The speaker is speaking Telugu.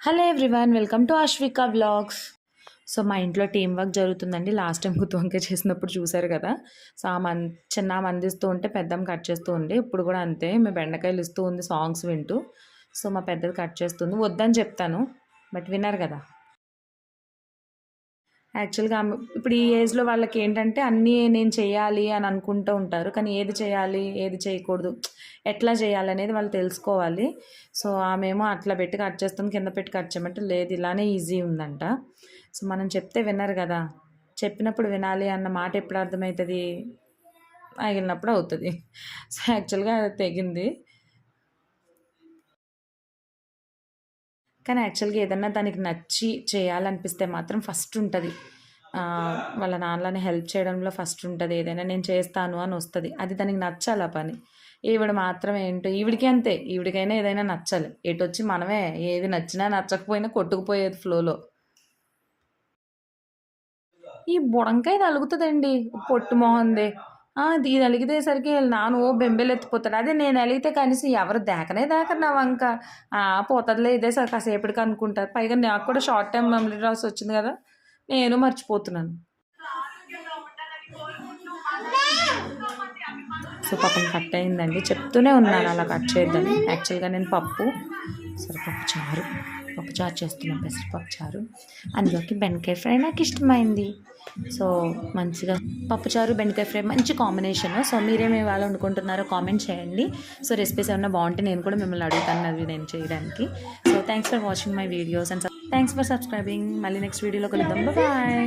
Hello everyone, welcome to Ashwika vlogs. So మా ఇంట్లో టీం వర్క్ జరుగుతుందండి. లాస్ట్ టైం గుత్తి వంకాయ చేసినప్పుడు చూసారు కదా. సో చిన్న అందిస్తూ ఉంటే పెద్దమ్మ కట్ చేస్తూ ఉంది. ఇప్పుడు కూడా అంతే, మేము బెండకాయలు ఇస్తూ ఉంది సాంగ్స్ వింటూ. సో మా పెద్దది కట్ చేస్తుంది. వద్దని చెప్తాను బట్ విన్నారు కదా. యాక్చువల్గా ఇప్పుడు ఈ ఏజ్లో వాళ్ళకి ఏంటంటే అన్నీ నేను చేయాలి అని అనుకుంటూ ఉంటారు, కానీ ఏది చేయాలి ఏది చేయకూడదు, ఎట్లా చేయాలి అనేది వాళ్ళు తెలుసుకోవాలి. సో ఆమెమో అట్లా పెట్టి కట్ చేస్తుంది, కింద పెట్టి కట్ చేయమంటే లేదు ఇలానే ఈజీ ఉందంట. సో మనం చెప్తే వినరు కదా. చెప్పినప్పుడు వినాలి అన్న మాట ఎప్పుడు అర్థమవుతుంది, ఆగినప్పుడు అవుతుంది. సో యాక్చువల్గా తెగింది. కానీ యాక్చువల్గా ఏదన్నా దానికి నచ్చి చేయాలనిపిస్తే మాత్రం ఫస్ట్ ఉంటుంది. వాళ్ళ నాన్నలని హెల్ప్ చేయడంలో ఫస్ట్ ఉంటుంది. ఏదైనా నేను చేస్తాను అని వస్తుంది. అది దానికి నచ్చాలి ఆ పని. ఈవిడ మాత్రం ఏంటో ఈవిడికి అంతే, ఈవిడికైనా ఏదైనా నచ్చాలి. ఎటు వచ్చి మనమే ఏది నచ్చినా నచ్చకపోయినా కొట్టుకుపోయేది ఫ్లోలో. ఈ బుడంకాయ తలుగుతుందండి పొట్టు మొహందే. ఇది అలిగితేసరికి నాను ఓ బెంబేలు ఎత్తిపోతాడు. అదే నేను అలిగితే కనీసం ఎవరు దాకనే దాకరు నా వంక. పోతుందిలే ఇదే సార్ కాసేపటికి అనుకుంటారు. పైగా నాకు కూడా షార్ట్ టైం మెమరీ లాస్ వచ్చింది కదా, నేను మర్చిపోతున్నాను. సో పాపం కట్ అయిందండి, చెప్తూనే ఉన్నాను అలా కట్ చేయొద్దని. యాక్చువల్గా నేను సరే పప్పు చారు చేస్తున్నాను, పెసరపప్పు చారు. అందులోకి బెండకాయ ఫ్రై నాకు ఇష్టమైంది. సో మంచిగా పప్పుచారు బెండకాయ ఫ్రై మంచి కాంబినేషన్. సో మీరేమి ఇవాళ వండుకుంటున్నారో కామెంట్ చేయండి. సో రెసిపీస్ ఏమైనా బాగుంటే నేను కూడా మిమ్మల్ని అడుగుతాను అవి నేను చేయడానికి. So thanks for watching my videos and thanks for subscribing. మళ్ళీ నెక్స్ట్ వీడియోలో కలుద్దాం. బాయ్.